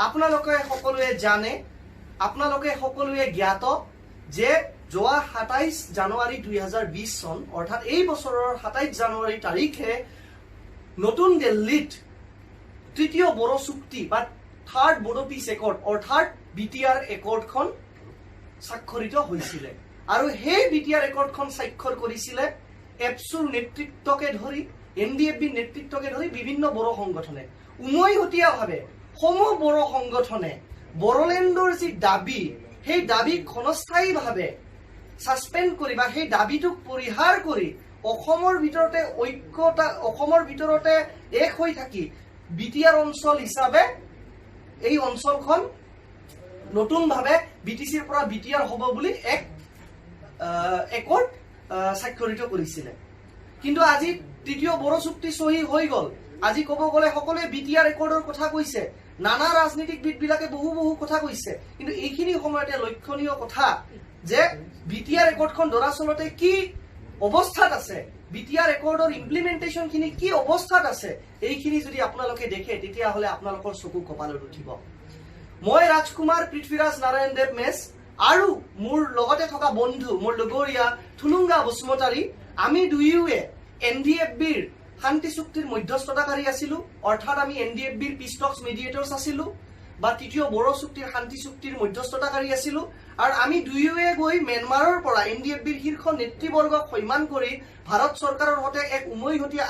আপোনালোকে সকলোৱে জানে, আপোনালোকে সকলোৱে জ্ঞাত যে যোৱা ২৭ জানুৱাৰী ২০২০ চন অৰ্থাৎ এই বছৰৰ ২৭ জানুৱাৰী তাৰিখে নতুন দিল্লীত তৃতীয় বড়ো চুক্তি বা থাৰ্ড বড়ো পিচ একৰ্ড অৰ্থাৎ BTR একৰ্ডখন স্বাক্ষৰিত হৈছিলে। আৰু সেই BTR একৰ্ডখন স্বাক্ষৰ কৰিছিলে এপছুৰ নেতৃত্বকে ধৰি NDFB নেতৃত্বকে ধৰি বিভিন্ন বড়ো সংগঠনে। উমৈহতীয়াভাৱে সমূহ বড়ো সংগঠনে বড়োলেণ্ডৰ যি দাবী, সেই দাবীক ক্ষণস্থায়ীভাৱে ছাছপেণ্ড কৰি বা সেই দাবীটোক পৰিহাৰ কৰি অসমৰ ভিতৰতে এক হৈ থাকি BTR অঞ্চল হিচাপে এই অঞ্চলখন নতুনভাৱে BTCৰ পৰা BTR হ'ব বুলি এক একৰ্ড স্বাক্ষৰিত কৰিছিলে। কিন্তু আজি তৃতীয় বড়ো চুক্তি চহী হৈ গ'ল। আজি ক'ব গ'লে সকলোৱে BTR একৰ্ডৰ কথা কৈছে, নানা ৰাজনীতিকবিদবিলাকে বহু কথা কৈছে, কিন্তু এইখিনি সময়তে লক্ষণীয় কথা যে BTR একৰ্ডখন দৰাচলতে কি অৱস্থাত আছে, BTR একৰ্ডৰ ইমপ্লিমেণ্টেশ্যনখিনি কি অৱস্থাত আছে, এইখিনি যদি আপোনালোকে দেখে তেতিয়াহ'লে আপোনালোকৰ চকু কপালত উঠিব। মই ৰাজকুমাৰ পৃথ্বীৰাজ নাৰায়ণ দেৱ মেছ আৰু মোৰ লগতে থকা বন্ধু, মোৰ লগৰীয়া থুলুংগা বসুমতাৰী, আমি দুয়োৱে NDFBৰ শান্তি চুক্তিৰ মধ্যস্থতাকাৰী আছিলো। অৰ্থাৎ আমি NDFBৰ পিচ টক্স মিডিয়েটৰ্ছ আছিলো বা তৃতীয় বড়ো চুক্তিৰ শান্তি চুক্তিৰ মধ্যস্থতাকাৰী আছিলো। আৰু আমি দুয়োৱে গৈ ম্যানমাৰৰ পৰা NDFBৰ শীৰ্ষ নেতৃবৰ্গক সন্মান কৰি ভাৰত চৰকাৰৰ সৈতে এক উমৈহতীয়া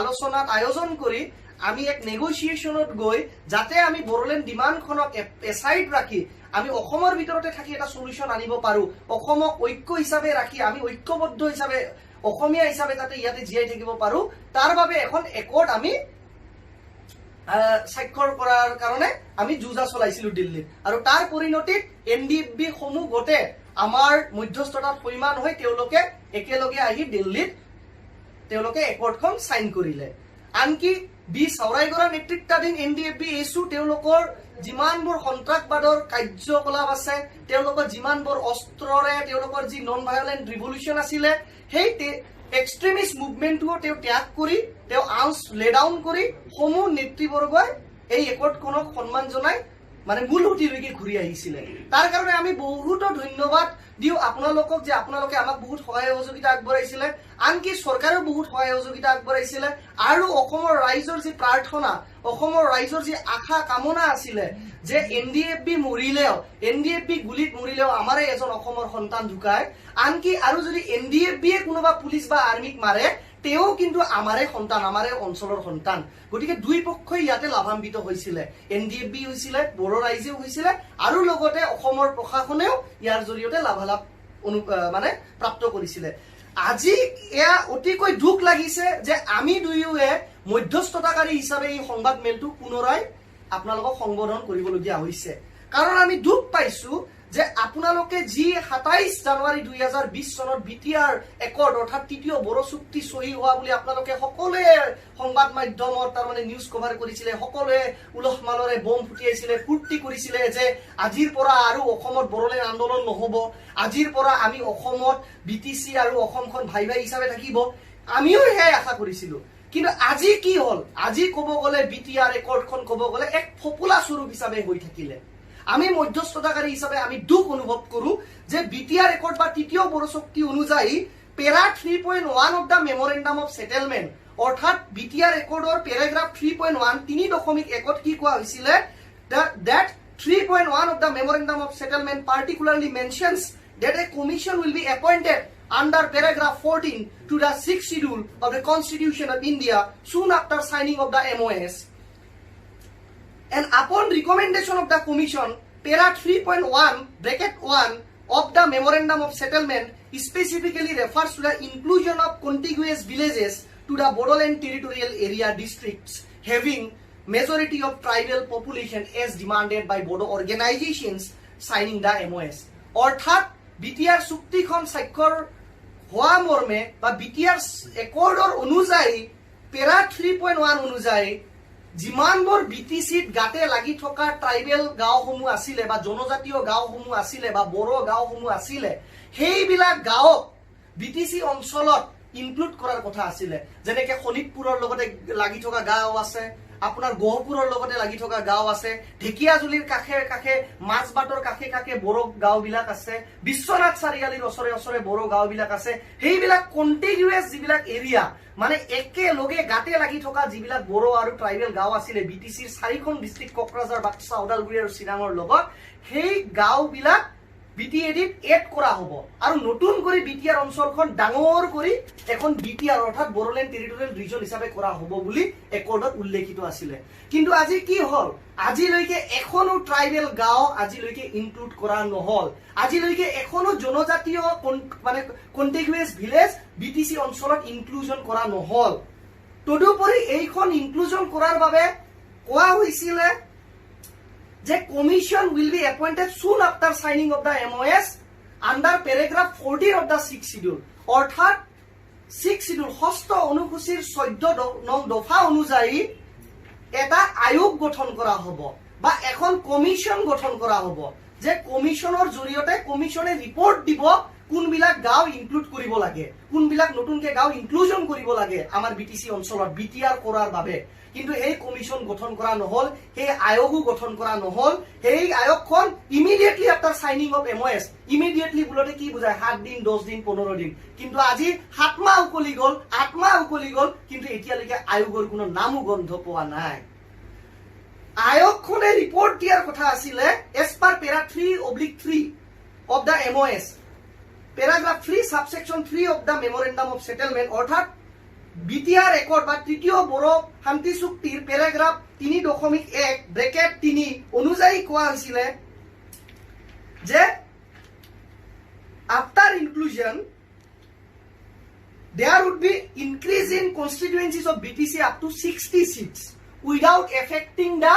আলোচনাত আয়োজন কৰি আমি এক নেগোচিয়েশ্যনত গৈ যাতে আমি বড়োলেণ্ড ডিমাণ্ডখনক এছাইড ৰাখি আমি অসমৰ ভিতৰতে থাকি এটা সলিউশ্যন আনিব পাৰো, অসমক ঐক্য হিচাপে ৰাখি আমি ঐক্যবদ্ধ হিচাপে অসমীয়া হিচাপে যাতে ইয়াতে জীয়াই থাকিব পাৰো, তাৰ বাবে এখন একৰ্ড আমি স্বাক্ষৰ কৰাৰ কাৰণে আমি যুঁজা চলাইছিলো দিল্লীত। আৰু তাৰ পৰিণতিত NDFB সমূহ গোটে আমাৰ মধ্যস্থতাত সৈমান হৈ তেওঁলোকে একেলগে আহি দিল্লীত তেওঁলোকে একৰ্ডখন সাইন কৰিলে। আনকি বি চাওৰাইগৰা নেতৃত্বাধীন NDFB এছু তেওঁলোকৰ যিমানবোৰ সন্ত্ৰাসবাদৰ কাৰ্যকলাপ আছে, তেওঁলোকৰ যিমানবোৰ অস্ত্ৰৰে তেওঁলোকৰ যি নন ভায়োলেণ্ট ৰিভলিউশ্যন আছিলে, সেই এক্সট্ৰিমিষ্ট মুভমেণ্টটো তেওঁ ত্যাগ কৰি তেওঁ আৰ্মছ লে ডাউন কৰি সমূহ নেতৃবৰ্গই এই একৰ্ডখনক সন্মান জনাই মানে মূল সুঁতিলৈকে ঘূৰি আহিছিলে। তাৰ কাৰণে আমি বহুতো ধন্যবাদ দিওঁ আপোনালোকক যে আপোনালোকে আমাক বহুত সহায় সহযোগিতা আগবঢ়াইছিলে, আনকি চৰকাৰেও বহুত সহায় সহযোগিতা আগবঢ়াইছিলে। আৰু অসমৰ ৰাইজৰ যি প্ৰাৰ্থনা, অসমৰ ৰাইজৰ যি আশা কামনা আছিলে যে NDFB মৰিলেও, NDFB গুলিত মৰিলেও আমাৰে এজন অসমৰ সন্তান ঢুকায়, আনকি আৰু যদি NDFBয়ে কোনোবা পুলিচ বা আৰ্মিক মাৰে তেওঁ কিন্তু আমাৰে সন্তান, আমাৰে অঞ্চলৰ সন্তান। গতিকে দুই পক্ষই ইয়াতে লাভান্বিত হৈছিলে, NDFB হৈছিলে, বড়ো ৰাইজেও হৈছিলে আৰু লগতে অসমৰ প্ৰশাসনেও ইয়াৰ জৰিয়তে লাভালাভ মানে প্ৰাপ্ত কৰিছিলে। আজি এয়া অতিকৈ দুখ লাগিছে যে আমি দুয়োৱে মধ্যস্থতাকাৰী হিচাপে এই সংবাদ মেলটো পুনৰাই আপোনালোকক সম্বোধন কৰিবলগীয়া হৈছে। কাৰণ আমি দুখ পাইছো যে আপোনালোকে যি ২৭ জানুৱাৰী ২০২০ চনত BTR একৰ্ড অৰ্থাৎ তৃতীয় বড়ো চুক্তি চহী হোৱা বুলি আপোনালোকে সকলোৱে সংবাদ মাধ্যমত তাৰমানে নিউজ কভাৰ কৰিছিলে, সকলোৱে উলহ মালৰে বম ফুটিয়াইছিলে, ফূৰ্তি কৰিছিলে যে আজিৰ পৰা আৰু অসমত বড়োলেণ্ড আন্দোলন নহ'ব, আজিৰ পৰা আমি অসমত BTC আৰু অসমখন ভাই ভাই হিচাপে থাকিব, আমিও সেয়াই আশা কৰিছিলো। কিন্তু আজি কি হ'ল, আজি ক'ব গ'লে BTR একৰ্ডখন ক'ব গ'লে এক ফপুলা স্বৰূপ হিচাপে হৈ থাকিলে। আমি মধ্যস্থতাকাৰী হিচাপে আমি দুখ অনুভৱ কৰো যে BTR একৰ্ড বা তৃতীয় বড়ো চুক্তি অনুযায়ী পেৰা 3.1 অফ দ্য মেমৰেণ্ডাম অফ সেটেলমেণ্ট অৰ্থাৎ BTR একৰ্ডৰ পেৰাগ্ৰাফ 3.1 3.1 কি কোৱা হৈছিলে, that 3.1 of the memorandum of settlement particularly mentions that a commission will be appointed under paragraph 14 to the 6th schedule of the Constitution of India soon after signing of the MOS. And upon recommendation of the Commission, para 3.1(1) of the Memorandum of Settlement specifically refers to the inclusion of contiguous villages to the Bodoland territorial area districts having majority of tribal population as demanded by Bodo organizations signing the MOS. অৰ্থাৎ BTR চুক্তিখন স্বাক্ষৰ হোৱা মৰ্মে বা BTR একৰ্ডৰ অনুযায়ী para 3.1 অনুযায়ী যিমানবোৰ BTCত গাতে লাগি থকা ট্ৰাইবেল গাঁওসমূহ আছিলে বা জনজাতীয় গাঁওসমূহ আছিলে বা বড়ো গাঁওসমূহ আছিলে, সেইবিলাক গাঁৱক BTC অঞ্চলত ইনক্লুড কৰাৰ কথা আছিলে। যেনেকে শোণিতপুৰৰ লগতে লাগি থকা গাঁও আছে, আপোনাৰ গহপুৰৰ লগতে লাগি থকা গাঁও আছে, ঢেকিয়াজুলিৰ কাষে কাষে, মাজবাটৰ কাষে কাষে বড়ো গাঁওবিলাক আছে, বিশ্বনাথ চাৰিআলিৰ ওচৰে ওচৰে বড়ো গাঁওবিলাক আছে। সেইবিলাক কণ্টিনিউৱাছ যিবিলাক এৰিয়া, মানে একেলগে গাতে লাগি থকা যিবিলাক বড়ো আৰু ট্ৰাইবেল গাঁও আছিলে BTCৰ 4খন ডিষ্ট্ৰিক্ট কোকৰাঝাৰ, বাক্সা, ওদালগুৰি আৰু চিৰাঙৰ লগত, সেই গাঁওবিলাক BTADত এড কৰা হ'ব আৰু নতুন কৰি BTR অঞ্চলখন ডাঙৰ কৰি এখন BTR অৰ্থাৎ বড়োলেণ্ড টেৰিটৰিয়েল ৰিজন হিচাপে কৰা হ'ব বুলি একৰ্ডত উল্লেখিত আছিলে। কিন্তু আজি কি হ'ল, আজিলৈকে এখনো ট্ৰাইবেল গাঁও আজিলৈকে ইনক্লুড কৰা নহল। আজিলৈকে এখনো জনজাতীয় মানে কণ্টিগুৱাছ ভিলেজ BTC অঞ্চলত ইনক্লুজন কৰা নহল। তদুপৰি এইখন ইনক্লুজন কৰাৰ বাবে কোৱা হৈছিলে যে commission will be appointed soon after signing of the MOS under paragraph 14 of the 6th schedule, অৰ্থাৎ 6th schedule 6th অনুসূচীৰ 14 নং দফা অনুযায়ী এটা আয়োগ গঠন কৰা হ'ব বা এখন কমিশন গঠন কৰা হ'ব, যে কমিশনৰ জৰিয়তে কমিশনে ৰিপৰ্ট দিব কোনবিলাক গাঁও ইনক্লুড কৰিব লাগে, কোনবিলাক নতুনকে গাঁও ইনক্লুজন কৰিব লাগে আমাৰ BTC অঞ্চলত BTR কৰাৰ বাবে। কিন্তু এই কমিশন গঠন কৰা নহল, সেই আয়োগো গঠন কৰা নহল। সেই আয়োগখন immediately after signing of MOS, immediately বুলতে কি বুঝায় 7 দিন 10 দিন 15 দিন, কিন্তু আজি 7 মাহ উকলি গল, 8 মাহ উকলি গল, কিন্তু এতিয়ালৈকে আয়োগৰ কোনো নামো গন্ধ পোৱা নাই। আয়োগখনে ৰিপৰ্ট দিয়াৰ কথা আছিলে as per para 3/3 of the MOS, paragraph 3 subsection 3 of the memorandum of settlement, অৰ্থাৎ BTR একৰ্ড বা তৃতীয় বড়ো শান্তি চুক্তিৰ পেৰাগ্ৰাফ 3.1 ব্ৰেকেট 3 অনুযায়ী কোৱা হৈছিলে যে after inclusion there would be increase in constituencies of BTC up to 60 seats without affecting the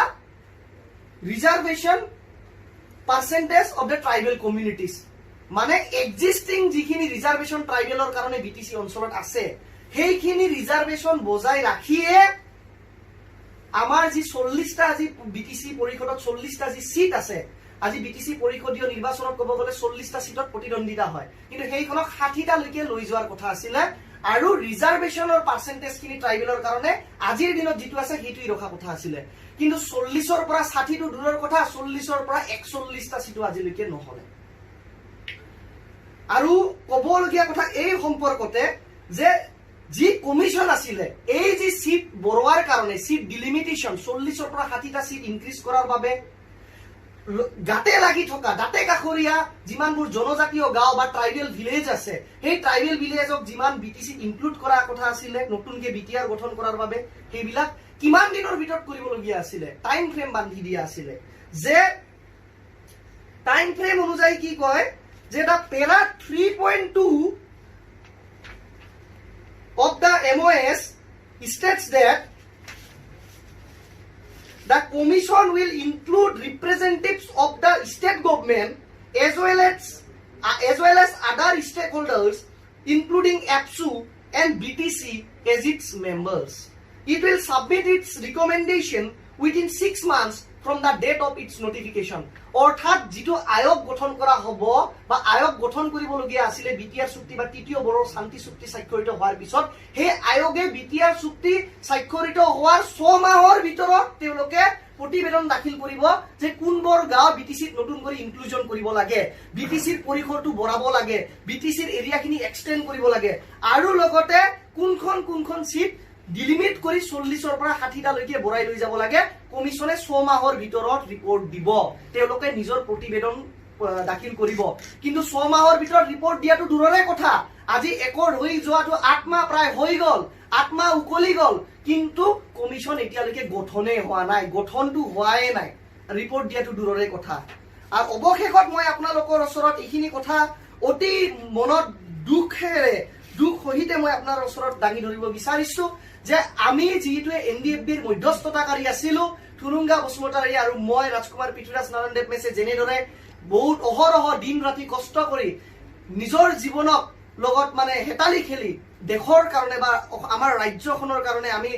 reservation percentage of the tribal communities, মানে এক্সিস্টিং যিখিনি ৰিজাৰ্ভেশন ট্ৰাইবেলৰ কাৰণে BTC অঞ্চলত আছে সেইখিনি ৰিজাৰ্ভেশন বজাই ৰাখিয়ে আমাৰ যি 40টা আজি BTC পৰিষদত 40টা যি সিট আছে, আজি BTC পৰিষদীয় নিৰ্বাচনত ক'ব গলে 40টা সিটত প্ৰতিদ্বন্দ্বিতা হয়, কিন্তু সেইখনক 60টা লৈকে লৈ যোৱাৰ কথা আছিলে আৰু ৰিজাৰ্ভেশনৰ পাৰ্সেন্টেজ খিনি ট্ৰাইবেলৰ কাৰণে আজিৰ দিনত যেটো আছে হেতুই ৰখা কথা আছিলে। কিন্তু 40ৰ পৰা 60 টো দূৰৰ কথা, 40ৰ পৰা 41টা সিটো আজিলৈকে নহলে। আৰু ক'বলগীয়া কথা এই সম্পৰ্কতে যে যি কমিশন আছিলে এই যে সিট বৰোৱাৰ কাৰণে সিট ডিলিমিটেশন 40ৰ পৰা 60টা সিট ইনক্ৰিজ কৰাৰ বাবে গাতে লাগি থকা দাঁতে কাখৰীয়া যিমানবোৰ জনজাতীয় গাঁও বা ট্ৰাইবেল ভিলেজ আছে, সেই ট্ৰাইবেল ভিলেজক যিমান BTC ইনক্লুড কৰা কথা আছিলে নতুনকে BTR গঠন কৰাৰ বাবে, সেইবিলাক কিমান দিনৰ ভিতৰত কৰিবলগীয়া আছিলে, টাইম ফ্ৰেম বান্ধি দিয়া আছিলে। যে টাইম ফ্ৰেম অনুযায়ী কি কয় যে দা পেৰা 3.2 of the MOS states that the commission will include representatives of the state government as well as other stakeholders including APSU and BTC as its members. It will submit its recommendation within 6 months from the date of its notification. অৰ্থাৎ যেটো আয়োগ গঠন কৰা হ'ব বা আয়োগ গঠন কৰিবলগীয়া আছিলে BTR চুক্তি বা তৃতীয় বড়ো শান্তি চুক্তি স্বাক্ষৰিত হোৱাৰ পিছত, সেই আয়োগে BTR চুক্তি স্বাক্ষৰিত হোৱাৰ 6 মাহৰ ভিতৰত তেওঁলোকে প্ৰতিবেদন দাখিল কৰিব যে কোনবোৰ গাঁও BTCত নতুন কৰি ইনক্লুজন কৰিব লাগে, BTCৰ পৰিসৰটো বঢ়াব লাগে, BTCৰ এৰিয়াখিনি এক্সটেন্ড কৰিব লাগে, আৰু লগতে কোনখন সিট ডিলিমিট কৰি 40ৰ পৰা 60টা লৈকে বঢ়াই লৈ যাব লাগে। কমিশনে 6 মাহৰ ভিতৰত ৰিপৰ্ট দিব, তেওঁলোকে নিজৰ প্ৰতিবেদন দাখিল কৰিব। কিন্তু 6 মাহৰ ভিতৰত ৰিপৰ্ট দিয়াটো দূৰৰে কথা, আজি একৰ্ড হৈ যোৱাটো 8 মাহ প্ৰায় হৈ গল, 8 মাহ উকলি গল, কিন্তু কমিশন এতিয়ালৈকে গঠনে হোৱা নাই, গঠনটো হোৱাই নাই, ৰিপৰ্ট দিয়াটো দূৰৰে কথা। আৰু অৱশেষত মই আপোনালোকৰ ওচৰত এইখিনি কথা অতি মনত দুখ সহিতে মই আপোনাৰ ওচৰত দাঙি ধৰিব বিচাৰিছো যে আমি যিটো NDFBৰ মধ্যস্থতাকাৰী আছিলো, থুৰুঙ্গা বসুমতাৰী আৰু মই ৰাজকুমাৰ পৃথ্বীৰাজ নাৰায়ণ দেৱ মেছে যেনেদৰে বহুত অহৰহ দিন ৰাতি কষ্ট কৰি নিজৰ জীৱনক লগত মানে হেতালি খেলি দেশৰ কাৰণে বা আমাৰ ৰাজ্যখনৰ কাৰণে আমি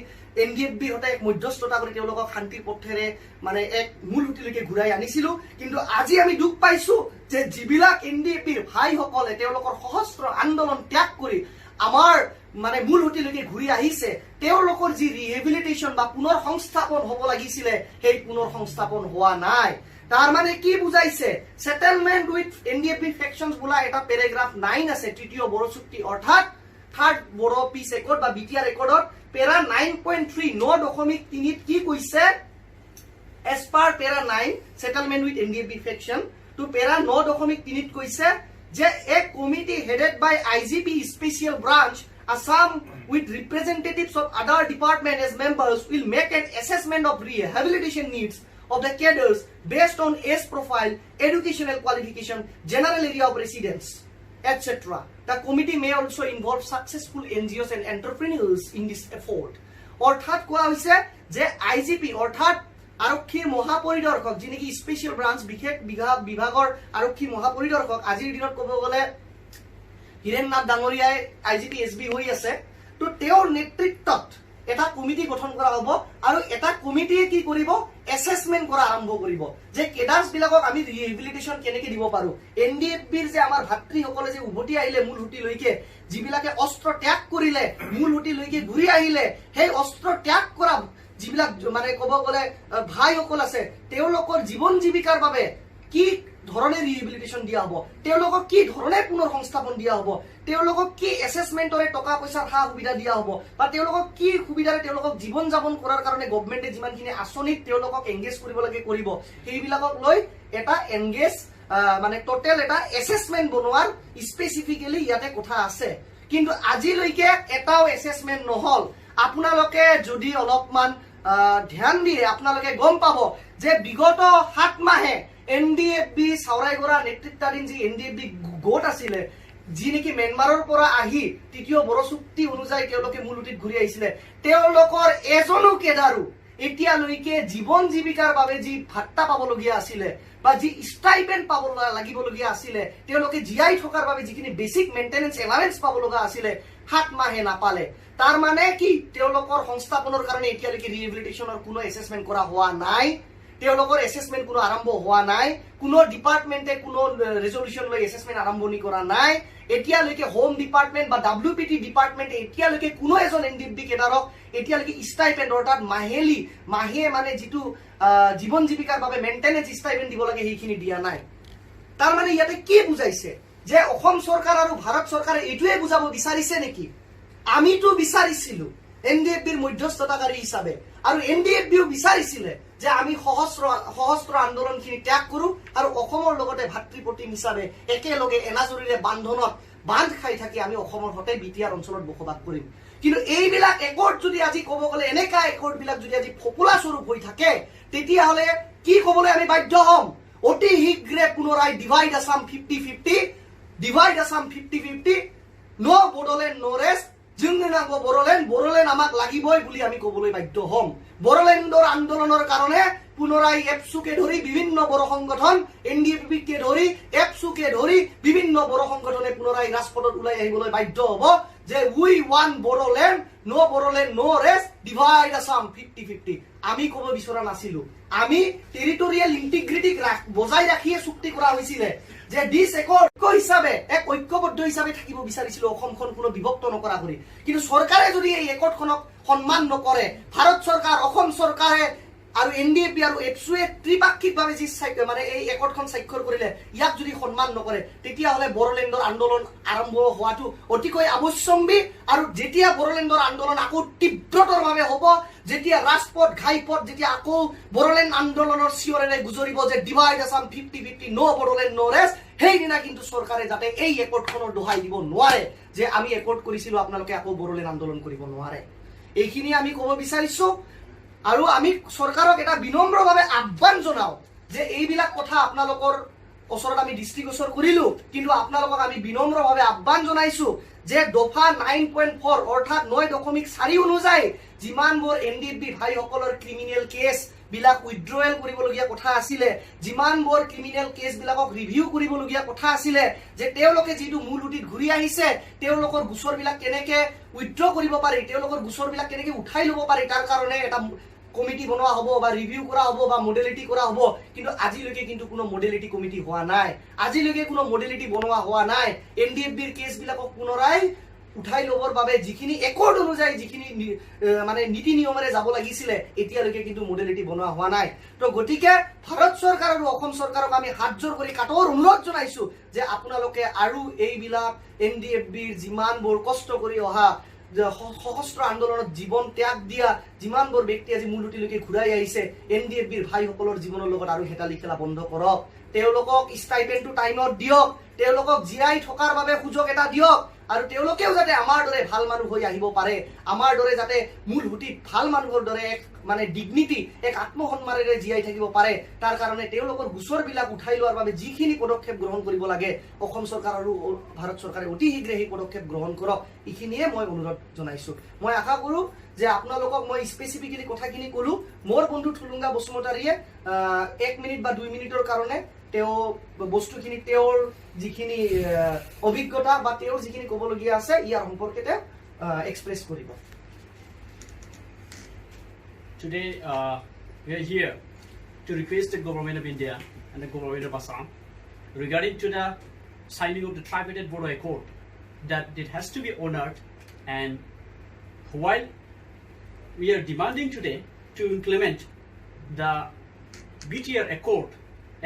NDFBৰ হতে এক মধ্যস্থতা কৰি তেওঁলোকক শান্তিৰ পথেৰে মানে এক মূল সুতিলৈকে ঘূৰাই আনিছিলো। কিন্তু আজি আমি দুখ পাইছো যে যিবিলাক NDFBৰ ভাইসকলে তেওঁলোকৰ সহস্ৰ আন্দোলন ত্যাগ কৰি আমাৰ মানে মূল সুঁতিলৈকে ঘূৰি আহিছে তেওঁলোকৰ যি ৰিহেবিলিটেশ্যন বা পুনৰ সংস্থাপন হ'ব লাগিছিলে সেই পুনৰ সংস্থাপন হোৱা নাই তাৰ মানে কি বুজাইছে সেটেলমেন্ট উইথ এনডিএফবি ফেকশনস বোলা এটা পেৰাগ্ৰাফ 9 আছে তৃতীয় বড়ো চুক্তি অৰ্থাৎ থাৰ্ড বড়ো পিছ একৰ্ড বা বিটিআৰ একৰ্ডত পেৰা 9.3 9.3 কি কৈছে as per para 9 settlement with NDFB faction to para 9.3 কৈছে যে a committee headed by IGP special branch Assam with representatives of other departments as members will make an assessment of rehabilitation needs of the cadres based on age profile, educational qualification, general area of residence, etc. The committee may also involve successful NGOs and entrepreneurs in this effort. অর্থাৎ কোৱা হৈছে যে IGP অৰ্থাৎ আৰক্ষীৰ মহাপৰিদৰ্শক যি নেকি special branch বিশেষ বিভাগৰ আৰক্ষী মহাপৰিদৰ্শক আজিৰ দিনত ক'ব গ'লে হিৰেণ নাথ ডাঙৰীয়াই IGP SB হৈ আছে তো তেওঁৰ নেতৃত্বত এটা কমিটি গঠন কৰা হ'ব আৰু এটা কমিটিয়ে কি কৰিব এসেসমেন্ট কৰা আৰম্ভ কৰিব যে কেডাৰ্স বিলাকক আমি ৰিহেবিলিটেশ্যন কেনেকৈ দিব পাৰো এনডিএফবিৰ যে আমাৰ ভাতৃসকলে যে উভতি আহিলে মূল সুঁতিলৈকে যিবিলাকে অস্ত্ৰ ত্যাগ কৰিলে মূল সুঁতিলৈকে ঘূৰি আহিলে সেই অস্ত্ৰ ত্যাগ কৰা যিবিলাক মানে ক'ব গ'লে ভাইসকল আছে তেওঁলোকৰ জীৱন জীৱিকাৰ বাবে কি ধৰণে ৰিহেবিলিটেশ্যন দিয়া হ'ব তেওঁলোকক কি ধৰণে পুনৰ সংস্থাপন দিয়া হ'ব তেওঁলোকক কি এসেসমেন্টৰে টকা পইচাৰ সা সুবিধা দিয়া হ'ব বা তেওঁলোকক কি সুবিধাৰে তেওঁলোকক জীৱন যাপন কৰাৰ কাৰণে গভৰ্ণমেণ্টে যিমানখিনি আঁচনিত তেওঁলোকক এংগেজ কৰিব লাগে কৰিব সেইবিলাকক লৈ এটা এংগেজ মানে টোটেল এটা এসেসমেন্ট বনোৱাৰ স্পেচিফিকেলি ইয়াতে কথা আছে কিন্তু আজিলৈকে এটাও এসেসমেন্ট নহল আপোনালোকে যদি অলপমান ধ্যান দিয়ে আপোনালোকে গম পাব যে বিগত 7 মাহে এনডিএফবি সাউৰাইগৰা নেতৃত্বাধীন যি এনডিএফবি গোট আছিল যি নেকি মিয়ানমাৰৰ পৰা আহি তৃতীয় বড়ো চুক্তি অনুযায়ী তেওঁলোকে মূল সুঁতিত ঘূৰি আহিছিল তেওঁলোকৰ এজনো কেডাৰো এতিয়ালৈকে জীৱন জীৱিকাৰ বাবে যি ভাত্তা পাবলগীয়া আছিল বা যি ষ্টাইপেন্ড পাব লাগিবলগীয়া আছিল তেওঁলোকে জিআই থকাৰ বাবে যিখিনি বেসিক মেইনটেনেন্স এলাৱেন্স পাব লগা আছিল 7 মাহে নাপালে তাৰ মানে কি তেওঁলোকৰ সংস্থাপনৰ কাৰণে এতিয়ালৈকে ৰিহেবিলিটেশ্যনৰ কোনো এসেসমেন্ট কৰা হোৱা নাই তেওঁলোকৰ এসেসমেন্ট কোনো আৰম্ভ হোৱা নাই কোনো ডিপাৰ্টমেন্টে কোনো ৰেজলিউচন লৈ এসেসমেন্ট আৰম্ভণি কৰা নাই এতিয়ালৈকে হোম ডিপাৰ্টমেন্ট বা WPT ডিপাৰ্টমেন্টে এতিয়ালৈকে কোনো এজন এনডিএফবি কেডাৰক এতিয়ালৈকে ষ্টাইপেন্ড অৰ্থাৎ মাহে মানে যিটো জীৱন জীৱিকাৰ বাবে মেইনটেনেন্স ষ্টাইপেন্ড দিব লাগে সেইখিনি দিয়া নাই তাৰ মানে ইয়াতে কি বুজাইছে যে অসম চৰকাৰ আৰু ভাৰত চৰকাৰে এইটোৱে বুজাব বিচাৰিছে নেকি আমিতো বিচাৰিছিলো এনডিএফবিৰ মধ্যস্থতাকাৰী হিচাপে আৰু এনডিএফবিও বিচাৰিছিলে যে আমি সহস্ৰ আন্দোলনখিনি ত্যাগ কৰো আৰু অসমৰ লগতে ভাতৃপ্ৰতিম হিচাপে একেলগে এনাজৰীৰে বান্ধনত বান্ধ খাই থাকি আমি অসমৰ হতে বিটিআৰ অঞ্চলত বসবাস কৰিম কিন্তু এইবিলাক একৰ্ড যদি আজি ক'ব গ'লে এনেকা একৰ্ড বিলাক যদি আজি ফপুলা স্বৰূপ হৈ থাকে তেতিয়াহ'লে কি ক'বলৈ আমি বাধ্য হ'ম অতি শীঘ্ৰে পুনৰাই ডিভাইড আসাম 50-50 ডিভাইড আসাম 50-50 নো বড়োলেণ্ড নো ৰেষ্ট যোনদিনাংগ বড়োলেণ্ড আমাক লাগিবই বুলি আমি ক'বলৈ বাধ্য হ'ম বড়োলেণ্ডৰ আন্দোলনৰ কাৰণে পুনৰাই এপসুকে ধৰি বিভিন্ন বড়ো সংগঠন এনডিএফবিকে ধৰি এপসুকে ধৰি বিভিন্ন বড়ো সংগঠনে পুনৰাই ৰাজপথত ওলাই আহিবলৈ বাধ্য হ'ব যে we want Bodoland no rest divide Assam 50-50 আমি ক'ব বিচৰা নাছিলো আমি টেৰিটৰিয়েল ইন্টিগ্ৰিটিক বজাই ৰাখিয়ে চুক্তি কৰা হৈছিল যে দিস একৰ্ড হিচাপে এক ঐক্যবদ্ধ হিচাপে থাকিব বিচাৰিছিল অসমখন কোনো বিভক্ত নকৰা কৰি কিন্তু চৰকাৰে যদি এই একৰ্ডখনক সন্মান নকৰে ভাৰত চৰকাৰ অসম চৰকাৰে আৰু এনডিএফবি আৰু এপসুৱে ত্ৰিপাক্ষিকভাৱে যি মানে এই একৰ্ডখন স্বাক্ষৰ কৰিলে ইয়াক যদি সন্মান নকৰে তেতিয়াহ'লে বড়োলেণ্ডৰ আন্দোলন আৰম্ভ হোৱাটো অতিকৈ আৱশ্যম্বী আৰু যেতিয়া বড়োলেণ্ডৰ আন্দোলন আকৌ তীব্ৰতৰভাৱে হ'ব যেতিয়া ৰাজপথ ঘাইপথ যেতিয়া আকৌ বড়োলেণ্ড আন্দোলনৰ চিঞৰেৰে গুজৰিব যে ডিভাইড আসাম 50-50 নো বড়োলেণ্ড নো ৰেষ্ট সেইদিনা কিন্তু চৰকাৰে যাতে এই একৰ্ডখনৰ দোহাই দিব নোৱাৰে যে আমি একৰ্ড কৰিছিলো আপোনালোকে আকৌ বড়োলেণ্ড আন্দোলন কৰিব নোৱাৰে এইখিনি আমি ক'ব বিচাৰিছো আৰু আমি চৰকাৰক এটা বিনম্ৰভাৱে আহ্বান জনাও যে এইবিলাক কথা আপোনালোকৰ ওচৰত আমি দৃষ্টিগোচৰ কৰিলো কিন্তু আপোনালোকক আমি বিনম্ৰভাৱে আহ্বান জনাইছো যে দফা 9.4 অৰ্থাৎ 9.4 অনুযায়ী যিমানবোৰ এনডিএফবি ভাইসকলৰ ক্ৰিমিনেল কেছ বিলাক উইথড্ৰয়েল কৰিবলগীয়া কথা আছিল যিমানবোৰ ক্ৰিমিনেল কেছ বিলাকক ৰিভিউ কৰিবলগীয়া কথা আছিল যে তেওঁলোকে যিটো মূল সুঁতিত ঘূৰি আহিছে তেওঁলোকৰ গোচৰবিলাক কেনেকৈ উইথড্ৰ কৰিব পাৰি তেওঁলোকৰ গোচৰবিলাক কেনেকৈ উঠাই ল'ব পাৰি তাৰ কাৰণে এটা কমিটি বনোৱা হ'ব বা ৰিভিউ কৰা হ'ব বা মডেলিটি কৰা হ'ব কিন্তু আজিলৈকে কিন্তু কোনো মডেলিটি কমিটি হোৱা নাই আজিলৈকে কোনো মডেলিটি বনোৱা হোৱা নাই এনডিএফবিৰ কেছবিলাকক পুনৰাই উঠাই ল'বৰ বাবে যিখিনি একৰ্ড অনুযায়ী যিখিনি মানে নীতি নিয়মেৰে যাব লাগিছিলে এতিয়ালৈকে কিন্তু মডেলিটি বনোৱা হোৱা নাই। তো গতিকে ভাৰত চৰকাৰ আৰু অসম চৰকাৰক আমি হাত জোৰ কৰি কাটৰ অনুৰোধ জনাইছো যে আপোনালোকে আৰু এইবিলাক NDFBৰ যিমানবোৰ কষ্ট কৰি অহা সশস্ত্ৰ আন্দোলনত জীৱন ত্যাগ দিয়া যিমানবোৰ ব্যক্তি আজি মূলসুঁতিলৈকে ঘূৰাই আহিছে NDFBৰ ভাইসকলৰ জীৱনৰ লগত আৰু হেতালি খেলা বন্ধ কৰক। তেওঁলোকক ষ্টাইপেণ্ডটো টাইমত দিয়ক, তেওঁলোকক জিৰাই থকাৰ বাবে সুযোগ এটা দিয়ক, আৰু তেওঁলোকেও যাতে আমাৰ দৰে ভাল মানুহ হৈ আহিব পাৰে, আমাৰ দৰে যাতে মূলসুঁতিত ভাল মানুহৰ দৰে এক মানে ডিগনিটি এক আত্মসন্মানেৰে জীয়াই থাকিব পাৰে, তাৰ কাৰণে তেওঁলোকৰ গোচৰবিলাক উঠাই লোৱাৰ বাবে যিখিনি পদক্ষেপ গ্ৰহণ কৰিব লাগে অসম চৰকাৰ আৰু ভাৰত চৰকাৰে অতি শীঘ্ৰে সেই পদক্ষেপ গ্ৰহণ কৰক, এইখিনিয়ে মই অনুৰোধ জনাইছোঁ। মই আশা কৰোঁ যে আপোনালোকক মই স্পেচিফিকেলি কথাখিনি ক'লোঁ। মোৰ বন্ধু থুলুংগা বসুমতাৰীয়ে 1 মিনিট বা 2 মিনিটৰ কাৰণে তেওঁ বস্তুখিনি তেওঁৰ যিখিনি অভিজ্ঞতা বা তেওঁৰ যিখিনি ক'বলগীয়া আছে ইয়াৰ সম্পৰ্কে তেওঁ এক্সপ্ৰেছ কৰিব। Today, we are here to request the government of India and the government of Assam regarding to the signing of the tripartite border accord that it has to be honored. And while we are demanding today to implement the BTR accord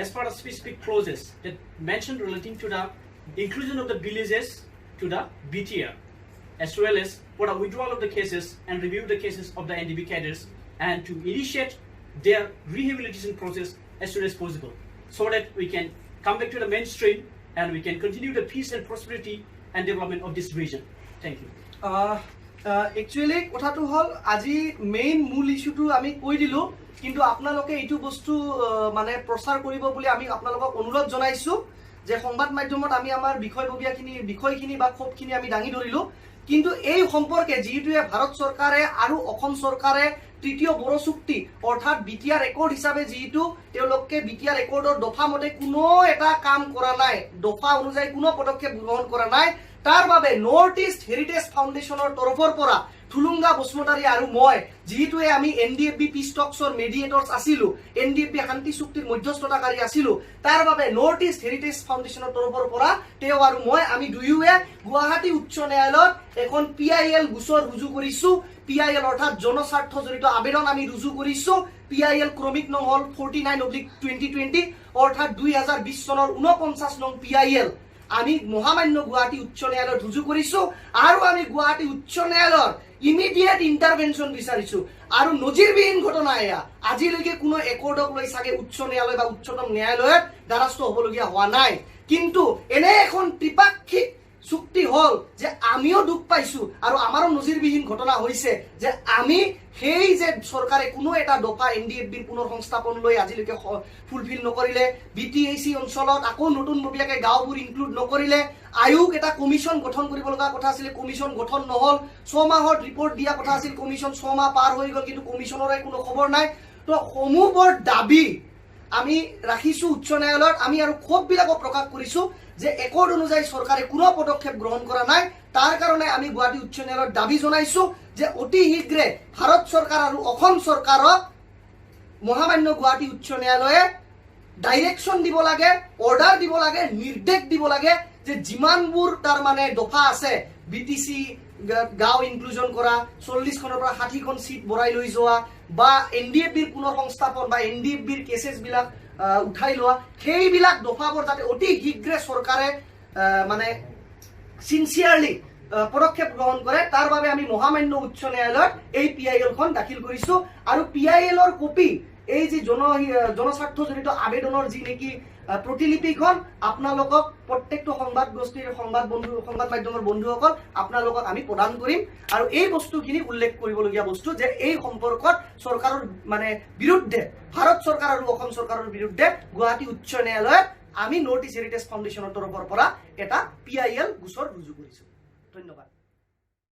as part of specific clauses that mentioned relating to the inclusion of the villages to the BTR, as well as for the withdrawal of the cases and review the cases of the NDB cadres, and to initiate their rehabilitation process as soon as possible, so that we can come back to the mainstream and we can continue the peace and prosperity and development of this region. Thank you. Actually, কথাটো হল আজি main মূল ইস্যুটো আমি কৈ দিলো, কিন্তু আপোনালোকে এইটো বস্তু মানে প্ৰচাৰ কৰিব বুলি আমি আপোনালোকক অনুৰোধ জনাইছো যে সংবাদ মাধ্যমত আমি আমাৰ বিষয়খিনি বা ক্ষোভখিনি আমি দাঙি ধৰিলো, কিন্তু এই সম্পৰ্কে যিটোৱে ভাৰত চৰকাৰে আৰু অসম চৰকাৰে তৃতীয় বড়ো চুক্তি অৰ্থাৎ BTR ৰেকৰ্ড হিচাপে যিটো তেওঁলোকে BTR ৰেকৰ্ডৰ দফা মতে কোনো এটা কাম কৰা নাই, দফা অনুযায়ী কোনো পদক্ষেপ গ্ৰহণ কৰা নাই, তাৰ বাবে নৰ্থ ইষ্ট হেৰিটেজ ফাউণ্ডেশ্যনৰ তৰফৰ পৰা থুলুংগা বসুমতাৰী আৰু মই যিটোৱে আমি NDFB পিছ টক্সৰ মেডিয়েটৰ্ছ আছিলো, NDFB শান্তি চুক্তিৰ মধ্যস্থতাকাৰী আছিলো, তাৰ বাবে নৰ্থ ইষ্ট হেৰিটেজ ফাউণ্ডেশ্যনৰ তৰফৰ পৰা তেওঁ আৰু মই আমি দুয়োৱে গুৱাহাটী উচ্চ ন্যায়ালয়ত এখন PIL গোচৰ ৰুজু কৰিছো। PIL অৰ্থাৎ জনস্বাৰ্থ জড়িত আবেদন আমি ৰুজু কৰিছো। PIL ক্ৰমিক নং হল 49/2020 অৰ্থাৎ 2020 চনৰ 49 নং PIL আমি মহামান্য গুৱাহাটী উচ্চ ন্যায়ালয়ত ৰুজু কৰিছো, আৰু আমি গুৱাহাটী উচ্চ ন্যায়ালয়ৰ ইমিডিয়েট ইন্টাৰভেনশ্যন বিচাৰিছো। আৰু নজিৰবিহীন ঘটনা এয়া, আজিলৈকে কোনো একৰ্ডক লৈ চাগে উচ্চ ন্যায়ালয় বা উচ্চতম ন্যায়ালয়ত দ্বাৰস্থ হ'বলগীয়া হোৱা নাই, কিন্তু এনে এখন ত্ৰিপাক্ষিক চুক্তি হল যে আমিও দুখ পাইছো আৰু আমাৰো নজিৰবিহীন ঘটনা হৈছে যে আমি সেই যে চৰকাৰে কোনো এটা দফা NDFBৰ পুনৰ সংস্থাপন লৈ আজিলৈকে ফুলফিল নকৰিলে, BTAC অঞ্চলত আকৌ নতুনববীয়াকে গাঁওবোৰ ইনক্লুড নকৰিলে, আয়োগ এটা কমিশ্যন গঠন কৰিব লগা কথা আছিল, কমিশ্যন গঠন নহল, 6 মাহত ৰিপৰ্ট দিয়া কথা আছিল, কমিশ্যন 6 মাহ পাৰ হৈ গ'ল, কিন্তু কমিশ্যনৰে কোনো খবৰ নাই। তো সমূহৰ দাবী আমি ৰাখিছো উচ্চ ন্যায়ালয়ত, আমি আৰু ক্ষোভবিলাকক প্ৰকাশ কৰিছো যে একৰ্ড অনুযায়ী চৰকাৰে কোনো পদক্ষেপ গ্ৰহণ কৰা নাই, তাৰ কাৰণে আমি গুৱাহাটী উচ্চ ন্যায়ালয়ত দাবী জনাইছো যে অতি শীঘ্ৰে ভাৰত চৰকাৰ আৰু অসম চৰকাৰক মহামান্য গুৱাহাটী উচ্চ ন্যায়ালয়ে ডাইৰেকশ্যন দিব লাগে, অৰ্ডাৰ দিব লাগে, নিৰ্দেশ দিব লাগে যে যিমানবোৰ তাৰ মানে দফা আছে BTC গাঁও ইনক্লুজন কৰা, 40খনৰ পৰা 60খন সিট বঢ়াই লৈ যোৱা, বা NDFBৰ পুনৰ সংস্থাপন বা NDFBৰ কেছেছবিলাক উঠাই লোৱা, সেইবিলাক দফাবোৰ যাতে অতি শীঘ্ৰে চৰকাৰে মানে চিনচিয়াৰলি পদক্ষেপ গ্ৰহণ কৰে, তাৰ বাবে আমি মহামান্য উচ্চ ন্যায়ালয়ত এই PILখন দাখিল কৰিছো। আৰু PILৰ কপি এই যে জনস্বাৰ্থ জড়িত আবেদনৰ যি নেকি প্ৰতিলিপিখন আপোনালোকক প্ৰত্যেকটো সংবাদ মাধ্যমৰ বন্ধুসকল আপোনালোকক আমি প্ৰদান কৰিম। আৰু এই বস্তুখিনি উল্লেখ কৰিবলগীয়া বস্তু যে এই সম্পৰ্কত চৰকাৰৰ মানে বিৰুদ্ধে ভাৰত চৰকাৰ আৰু অসম চৰকাৰৰ বিৰুদ্ধে গুৱাহাটী উচ্চ ন্যায়ালয়ত আমি নৰ্থ ইষ্ট হেৰিটেজ ফাউণ্ডেশ্যনৰ তৰফৰ পৰা এটা PIL গোচৰ ৰুজু কৰিছো। ধন্যবাদ।